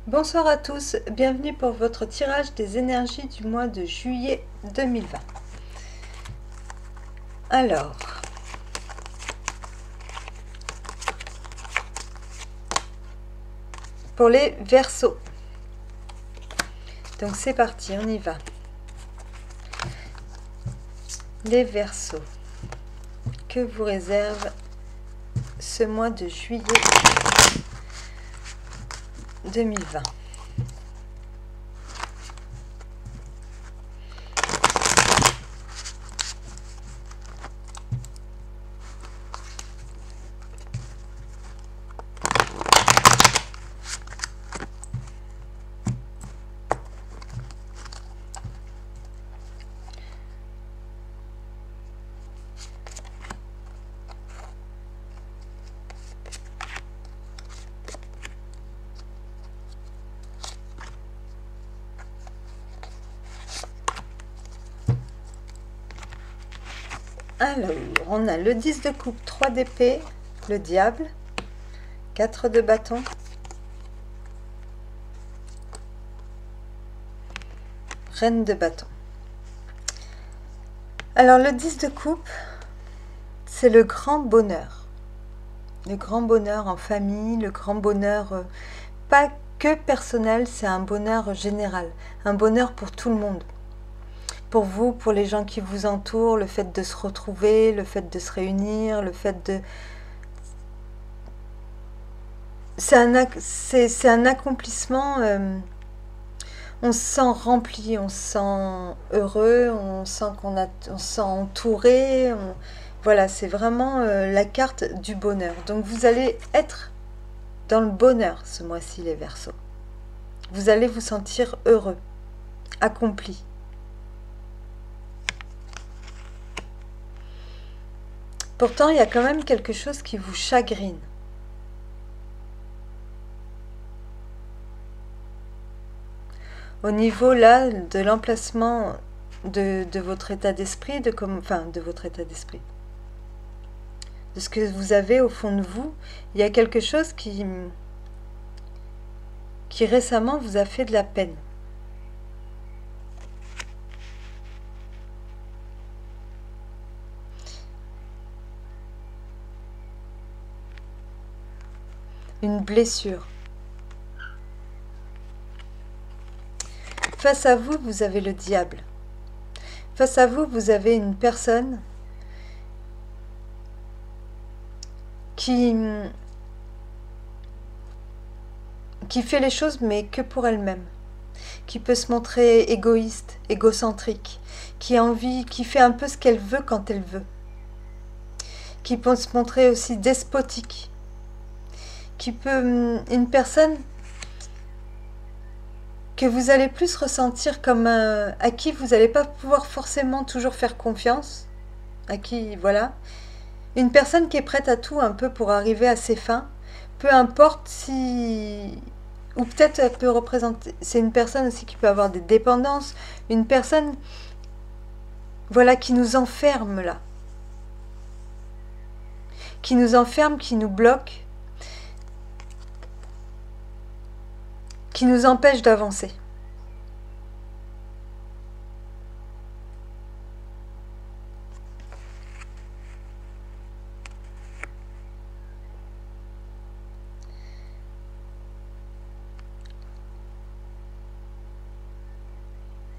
Bonsoir à tous, bienvenue pour votre tirage des énergies du mois de juillet 2020. Alors, pour les Verseaux, donc c'est parti, on y va. Les Verseaux, que vous réserve ce mois de juillet 2020? Alors, on a le 10 de coupe, 3 d'épée, le diable, 4 de bâton, reine de bâton. Alors, le 10 de coupe, c'est le grand bonheur. Le grand bonheur en famille, le grand bonheur, pas que personnel, c'est un bonheur général, un bonheur pour tout le monde. Pour vous, pour les gens qui vous entourent, le fait de se retrouver, le fait de se réunir, le fait de... C'est un accomplissement, on se sent rempli, on se sent heureux, on sent on se sent entouré, voilà, c'est vraiment la carte du bonheur. Donc vous allez être dans le bonheur ce mois-ci, les Verseaux. Vous allez vous sentir heureux, accompli. Pourtant, il y a quand même quelque chose qui vous chagrine. Au niveau là de l'emplacement de votre état d'esprit, de votre état d'esprit, de ce que vous avez au fond de vous, il y a quelque chose qui récemment vous a fait de la peine. Une blessure. Face à vous, vous avez le diable. Face à vous, vous avez une personne qui fait les choses mais que pour elle-même, qui peut se montrer égoïste, égocentrique, qui fait un peu ce qu'elle veut quand elle veut, qui peut se montrer aussi despotique, une personne que vous allez plus ressentir comme à qui vous n'allez pas pouvoir forcément toujours faire confiance, à qui, voilà, une personne qui est prête à tout un peu pour arriver à ses fins, peu importe si... Ou peut-être elle peut représenter... C'est une personne aussi qui peut avoir des dépendances, une personne, voilà, qui nous enferme là. Qui nous enferme, qui nous bloque, qui nous empêche d'avancer.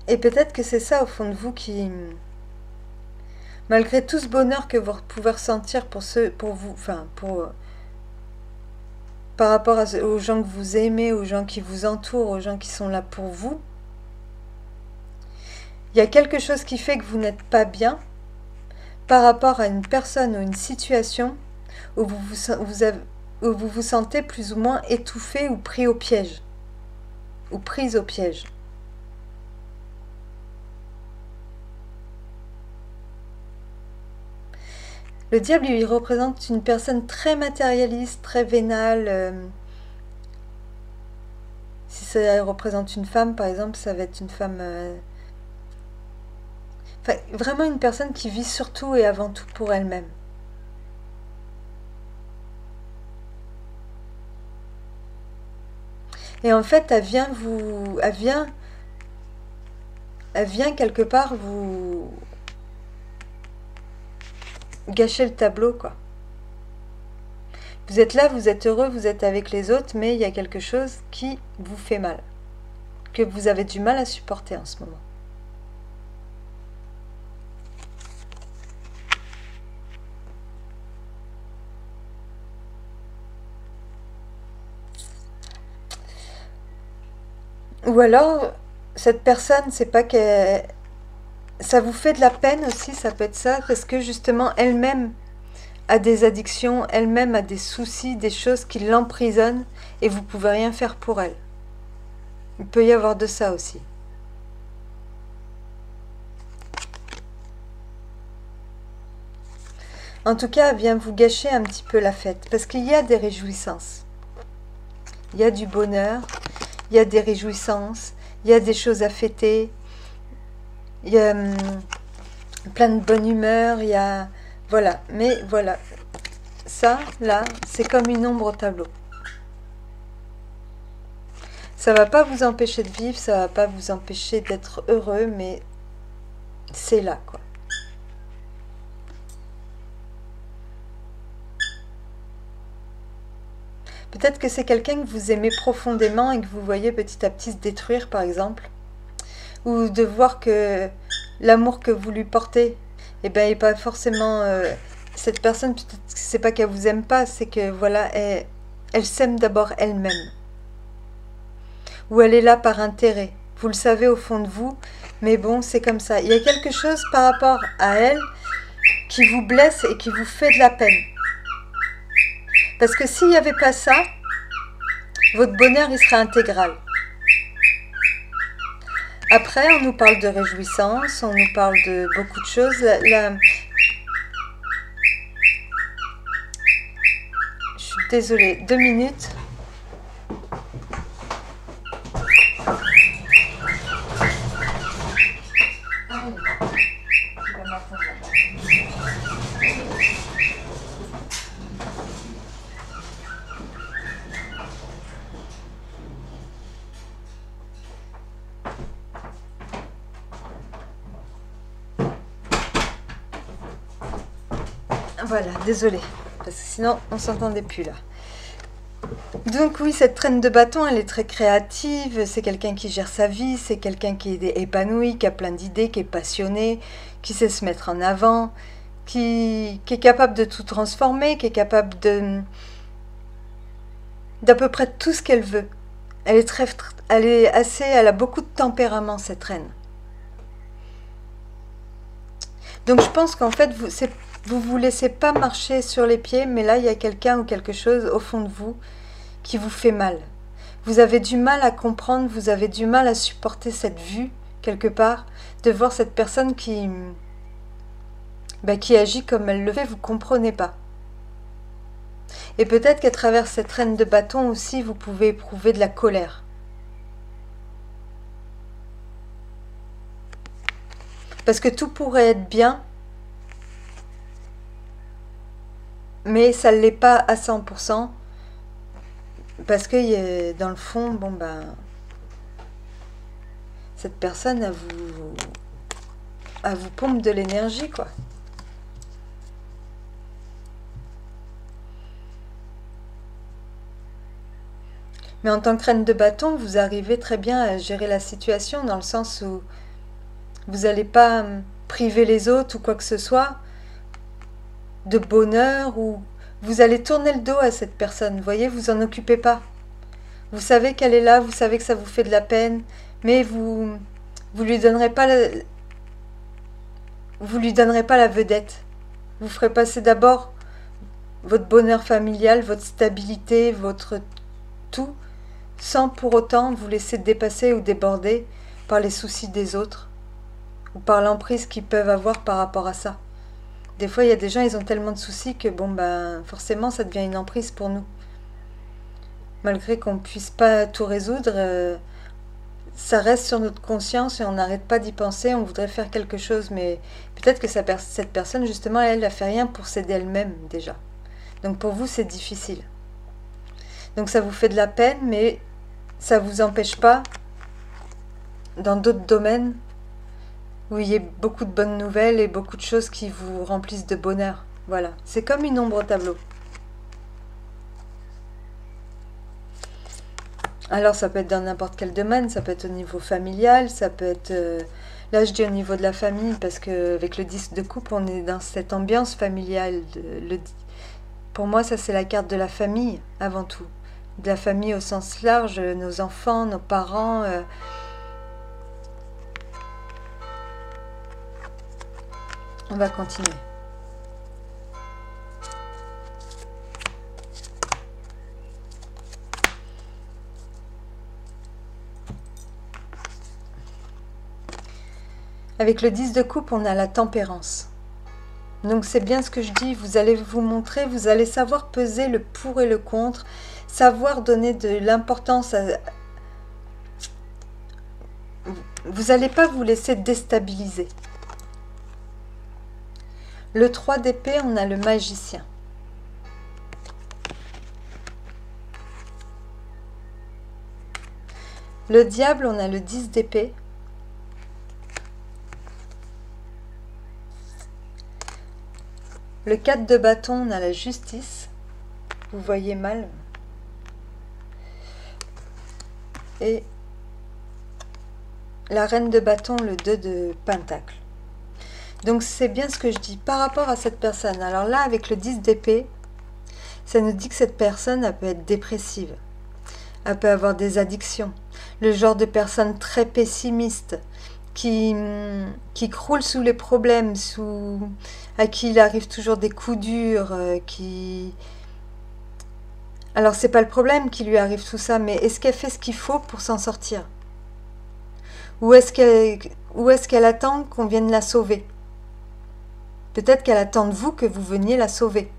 Et peut-être que c'est ça au fond de vous qui, malgré tout ce bonheur que vous pouvez ressentir pour vous, par rapport aux gens que vous aimez, aux gens qui vous entourent, aux gens qui sont là pour vous, il y a quelque chose qui fait que vous n'êtes pas bien par rapport à une personne ou une situation où où vous vous sentez plus ou moins étouffé ou pris au piège, ou prise au piège. Le diable, il représente une personne très matérialiste, très vénale. Si ça représente une femme, par exemple, ça va être une femme... Enfin, vraiment une personne qui vit surtout et avant tout pour elle-même. Et en fait, elle vient quelque part vous gâcher le tableau, quoi. Vous êtes là, vous êtes heureux, vous êtes avec les autres, mais il y a quelque chose qui vous fait mal, que vous avez du mal à supporter en ce moment. Ou alors, cette personne, c'est pas qu'elle... Ça vous fait de la peine aussi, ça peut être ça, parce que justement, elle-même a des addictions, elle-même a des soucis, des choses qui l'emprisonnent, et vous pouvez rien faire pour elle. Il peut y avoir de ça aussi. En tout cas, elle vient vous gâcher un petit peu la fête, parce qu'il y a des réjouissances. Il y a du bonheur, il y a des réjouissances, il y a des choses à fêter, il y a plein de bonne humeur, il y a... Voilà, mais voilà, ça, là, c'est comme une ombre au tableau. Ça va pas vous empêcher de vivre, ça va pas vous empêcher d'être heureux, mais c'est là, quoi. Peut-être que c'est quelqu'un que vous aimez profondément et que vous voyez petit à petit se détruire, par exemple. Ou de voir que l'amour que vous lui portez, eh ben, n'est pas forcément... cette personne, peut-être que c'est pas qu'elle vous aime pas, c'est que, voilà, elle s'aime d'abord elle-même. Ou elle est là par intérêt. Vous le savez au fond de vous, mais bon, c'est comme ça. Il y a quelque chose par rapport à elle qui vous blesse et qui vous fait de la peine. Parce que s'il n'y avait pas ça, votre bonheur, il serait intégral. Après, on nous parle de réjouissance, on nous parle de beaucoup de choses. Je suis désolée, 2 minutes. Voilà, désolée, parce que sinon on s'entendait plus là. Donc oui, cette traîne de bâton, elle est très créative, c'est quelqu'un qui gère sa vie, c'est quelqu'un qui est épanoui, qui a plein d'idées, qui est passionné, qui sait se mettre en avant, qui est capable de tout transformer, qui est capable d'à peu près tout ce qu'elle veut. Elle a beaucoup de tempérament, cette reine. Donc je pense qu'en fait, vous laissez pas marcher sur les pieds, mais là, il y a quelqu'un ou quelque chose au fond de vous qui vous fait mal. Vous avez du mal à comprendre, vous avez du mal à supporter cette vue, quelque part, de voir cette personne qui agit comme elle le fait, vous ne comprenez pas. Et peut-être qu'à travers cette reine de bâton aussi, vous pouvez éprouver de la colère. Parce que tout pourrait être bien, mais ça ne l'est pas à 100%, parce que dans le fond, bon ben, cette personne, elle vous pompe de l'énergie, quoi. Mais en tant que reine de bâton, vous arrivez très bien à gérer la situation, dans le sens où vous n'allez pas priver les autres ou quoi que ce soit de bonheur, ou vous allez tourner le dos à cette personne, vous voyez, vous en occupez pas. Vous savez qu'elle est là, vous savez que ça vous fait de la peine, mais vous lui donnerez pas vous lui donnerez pas la vedette. Vous ferez passer d'abord votre bonheur familial, votre stabilité, votre tout, sans pour autant vous laisser dépasser ou déborder par les soucis des autres ou par l'emprise qu'ils peuvent avoir par rapport à ça. Des fois, il y a des gens, ils ont tellement de soucis que bon, ben, forcément, ça devient une emprise pour nous. Malgré qu'on ne puisse pas tout résoudre, ça reste sur notre conscience et on n'arrête pas d'y penser, on voudrait faire quelque chose, mais peut-être que cette personne, justement, elle n'a fait rien pour s'aider elle-même, déjà. Donc pour vous, c'est difficile. Donc ça vous fait de la peine, mais ça ne vous empêche pas, dans d'autres domaines, où il y a beaucoup de bonnes nouvelles et beaucoup de choses qui vous remplissent de bonheur. Voilà, c'est comme une ombre au tableau. Alors ça peut être dans n'importe quel domaine, ça peut être au niveau familial, ça peut être... là je dis au niveau de la famille, parce qu'avec le 10 de coupe, on est dans cette ambiance familiale. Pour moi, ça c'est la carte de la famille, avant tout. De la famille au sens large, nos enfants, nos parents... On va continuer. Avec le 10 de coupe, on a la tempérance. Donc c'est bien ce que je dis, vous allez vous montrer, vous allez savoir peser le pour et le contre, savoir donner de l'importance à... Vous n'allez pas vous laisser déstabiliser. Le 3 d'épée, on a le magicien. Le diable, on a le 10 d'épée. Le 4 de bâton, on a la justice. Vous voyez mal. Et la reine de bâton, le 2 de pentacle. Donc c'est bien ce que je dis par rapport à cette personne. Alors là, avec le 10 d'épée, ça nous dit que cette personne, elle peut être dépressive. Elle peut avoir des addictions. Le genre de personne très pessimiste, qui croule sous les problèmes, à qui il arrive toujours des coups durs, Alors c'est pas le problème qui lui arrive tout ça, mais est-ce qu'elle fait ce qu'il faut pour s'en sortir? Ou est-ce qu'elle attend qu'on vienne la sauver? Peut-être qu'elle attend de vous que vous veniez la sauver.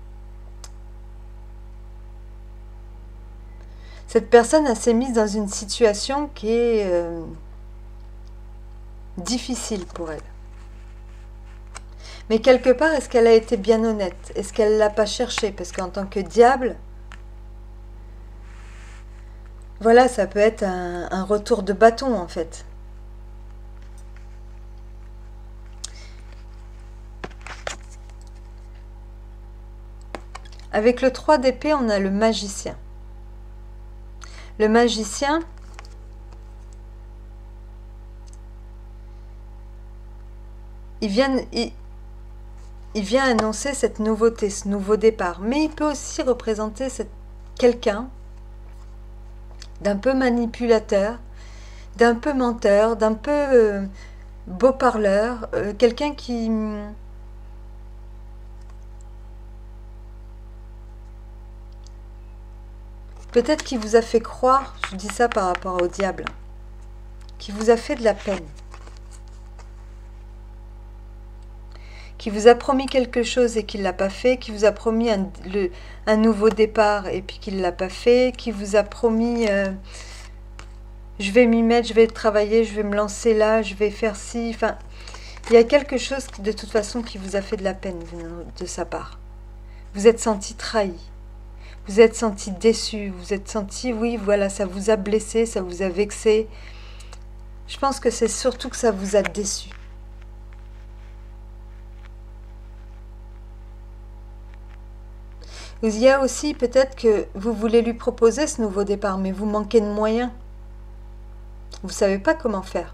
Cette personne, elle s'est mise dans une situation qui est difficile pour elle. Mais quelque part, est-ce qu'elle a été bien honnête? Est-ce qu'elle ne l'a pas cherché? Parce qu'en tant que diable, voilà, ça peut être un retour de bâton en fait. Avec le 3 d'épée, on a le magicien. Le magicien, il vient annoncer cette nouveauté, ce nouveau départ. Mais il peut aussi représenter quelqu'un d'un peu manipulateur, d'un peu menteur, d'un peu beau parleur, quelqu'un qui... Peut-être qu'il vous a fait croire, je dis ça par rapport au diable, qui vous a fait de la peine, qui vous a promis quelque chose et qu'il ne l'a pas fait, qui vous a promis un nouveau départ et puis qu'il ne l'a pas fait, qui vous a promis je vais m'y mettre, je vais travailler, je vais me lancer là, je vais faire ci, enfin, il y a quelque chose de toute façon qui vous a fait de la peine de sa part. Vous êtes senti trahi. Vous êtes senti déçu, vous êtes senti, oui, voilà, ça vous a blessé, ça vous a vexé. Je pense que c'est surtout que ça vous a déçu. Il y a aussi peut-être que vous voulez lui proposer ce nouveau départ, mais vous manquez de moyens. Vous ne savez pas comment faire.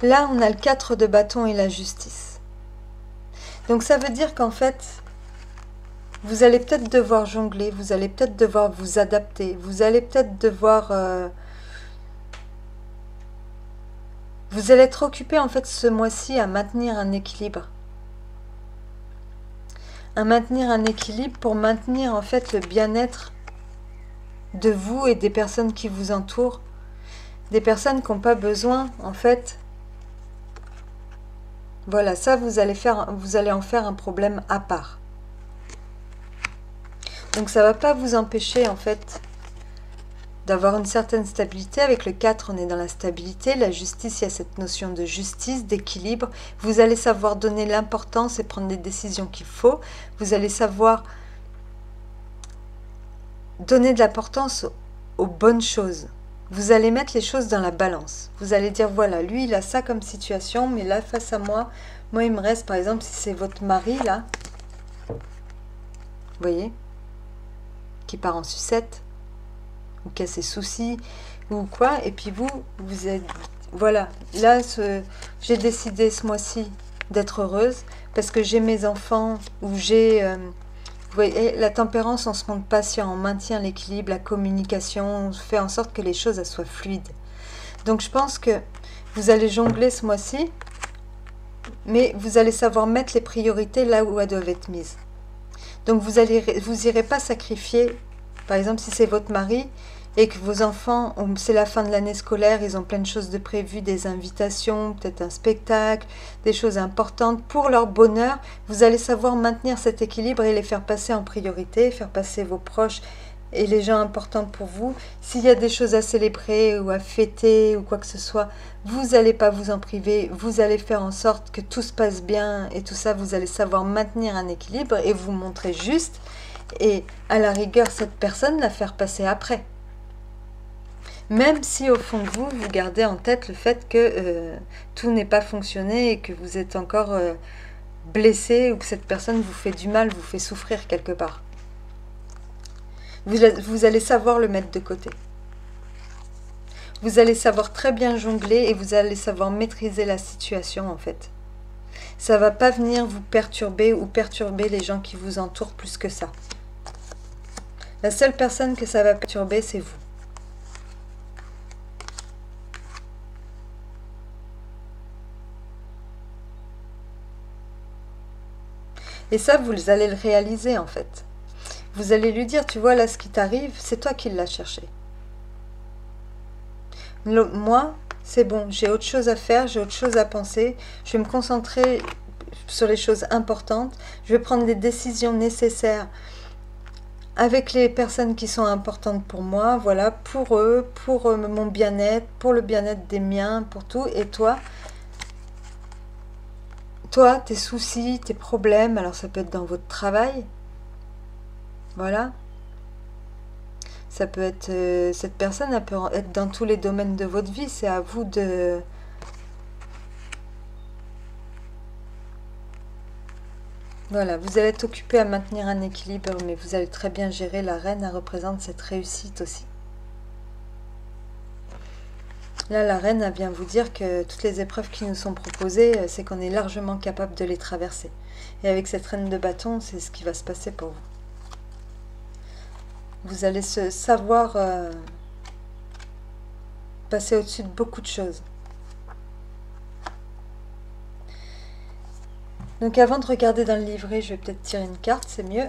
Là, on a le 4 de bâton et la justice. Donc ça veut dire qu'en fait, vous allez peut-être devoir jongler, vous allez peut-être devoir vous adapter, vous allez peut-être devoir... vous allez être occupé en fait ce mois-ci à maintenir un équilibre. À maintenir un équilibre pour maintenir en fait le bien-être de vous et des personnes qui vous entourent. Des personnes qui n'ont pas besoin en fait... Voilà, ça vous allez en faire un problème à part. Donc ça ne va pas vous empêcher en fait d'avoir une certaine stabilité. Avec le 4, on est dans la stabilité. La justice, il y a cette notion de justice, d'équilibre. Vous allez savoir donner l'importance et prendre les décisions qu'il faut. Vous allez savoir donner de l'importance aux bonnes choses. Vous allez mettre les choses dans la balance. Vous allez dire, voilà, lui, il a ça comme situation, mais là, face à moi, il me reste, par exemple, si c'est votre mari, là, vous voyez, qui part en sucette, ou qui a ses soucis, ou quoi, et puis vous êtes, voilà, là, j'ai décidé ce mois-ci d'être heureuse, parce que j'ai mes enfants, ou j'ai... vous voyez, la tempérance, on se montre patient, on maintient l'équilibre, la communication, on fait en sorte que les choses elles soient fluides. Donc je pense que vous allez jongler ce mois-ci, mais vous allez savoir mettre les priorités là où elles doivent être mises. Donc vous irez pas sacrifier, par exemple si c'est votre mari et que vos enfants, c'est la fin de l'année scolaire, ils ont plein de choses de prévues, des invitations, peut-être un spectacle, des choses importantes pour leur bonheur, vous allez savoir maintenir cet équilibre et les faire passer en priorité, faire passer vos proches et les gens importants pour vous. S'il y a des choses à célébrer ou à fêter ou quoi que ce soit, vous n'allez pas vous en priver, vous allez faire en sorte que tout se passe bien et tout ça, vous allez savoir maintenir un équilibre et vous montrer juste et à la rigueur cette personne la faire passer après. Même si au fond de vous, vous gardez en tête le fait que tout n'est pas fonctionné et que vous êtes encore blessé ou que cette personne vous fait du mal, vous fait souffrir quelque part. Vous allez savoir le mettre de côté. Vous allez savoir très bien jongler et vous allez savoir maîtriser la situation en fait. Ça ne va pas venir vous perturber ou perturber les gens qui vous entourent plus que ça. La seule personne que ça va perturber, c'est vous. Et ça, vous allez le réaliser en fait. Vous allez lui dire, tu vois, là, ce qui t'arrive, c'est toi qui l'as cherché. Moi, c'est bon, j'ai autre chose à faire, j'ai autre chose à penser. Je vais me concentrer sur les choses importantes. Je vais prendre les décisions nécessaires avec les personnes qui sont importantes pour moi, voilà, pour eux, pour mon bien-être, pour le bien-être des miens, pour tout. Et toi, tes soucis, tes problèmes, alors ça peut être dans votre travail, voilà. Ça peut être, cette personne, elle peut être dans tous les domaines de votre vie, c'est à vous de... Voilà, vous allez être occupé à maintenir un équilibre, mais vous allez très bien gérer. La reine, elle représente cette réussite aussi. Là, la reine, elle vient vous dire que toutes les épreuves qui nous sont proposées, c'est qu'on est largement capable de les traverser. Et avec cette reine de bâton, c'est ce qui va se passer pour vous. Vous allez savoir passer au-dessus de beaucoup de choses. Donc avant de regarder dans le livret, je vais peut-être tirer une carte, c'est mieux.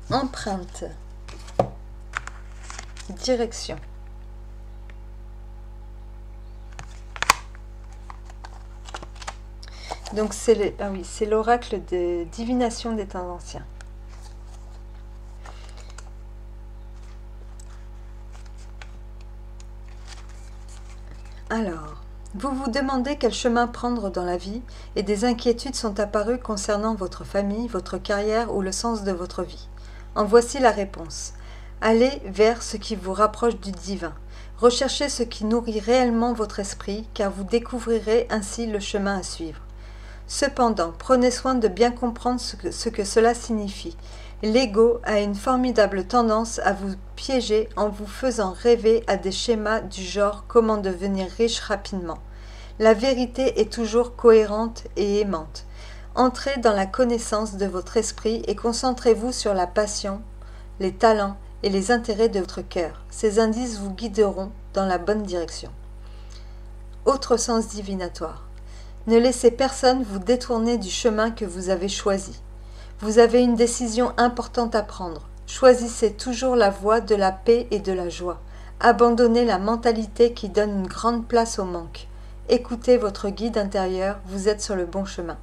Empreinte. Direction. Donc c'est l'oracle de divination des temps anciens. Alors, vous vous demandez quel chemin prendre dans la vie et des inquiétudes sont apparues concernant votre famille, votre carrière ou le sens de votre vie. En voici la réponse. Allez vers ce qui vous rapproche du divin. Recherchez ce qui nourrit réellement votre esprit, car vous découvrirez ainsi le chemin à suivre. Cependant, prenez soin de bien comprendre ce que cela signifie. L'ego a une formidable tendance à vous piéger en vous faisant rêver à des schémas du genre comment devenir riche rapidement. La vérité est toujours cohérente et aimante. Entrez dans la connaissance de votre esprit et concentrez-vous sur la passion, les talents et les intérêts de votre cœur. Ces indices vous guideront dans la bonne direction. Autre sens divinatoire. Ne laissez personne vous détourner du chemin que vous avez choisi. Vous avez une décision importante à prendre. Choisissez toujours la voie de la paix et de la joie. Abandonnez la mentalité qui donne une grande place au manque. Écoutez votre guide intérieur, vous êtes sur le bon chemin.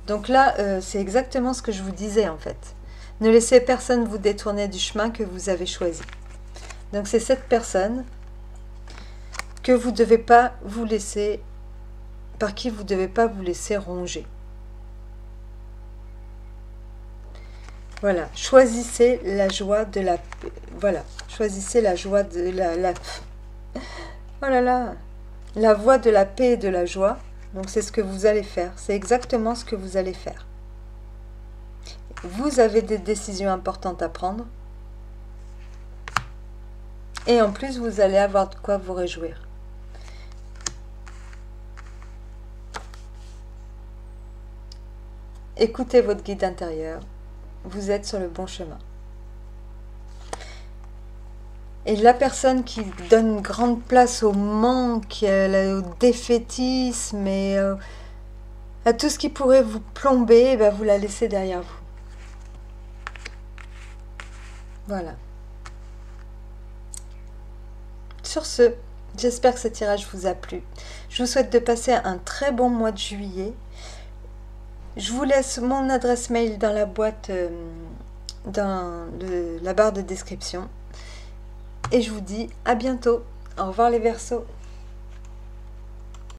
Donc là, c'est exactement ce que je vous disais en fait. Ne laissez personne vous détourner du chemin que vous avez choisi. Donc c'est cette personne que vous devez pas vous laisser, par qui vous ne devez pas vous laisser ronger. Voilà, choisissez la joie de la... Voilà, choisissez la joie de la... Oh là là, la voie de la paix et de la joie. Donc c'est ce que vous allez faire, c'est exactement ce que vous allez faire. Vous avez des décisions importantes à prendre. Et en plus, vous allez avoir de quoi vous réjouir. Écoutez votre guide intérieur. Vous êtes sur le bon chemin. Et la personne qui donne une grande place au manque, au défaitisme et à tout ce qui pourrait vous plomber, ben vous la laissez derrière vous. Voilà. Sur ce, j'espère que ce tirage vous a plu. Je vous souhaite de passer un très bon mois de juillet. Je vous laisse mon adresse mail dans la boîte, dans la barre de description. Et je vous dis à bientôt. Au revoir les Verseaux.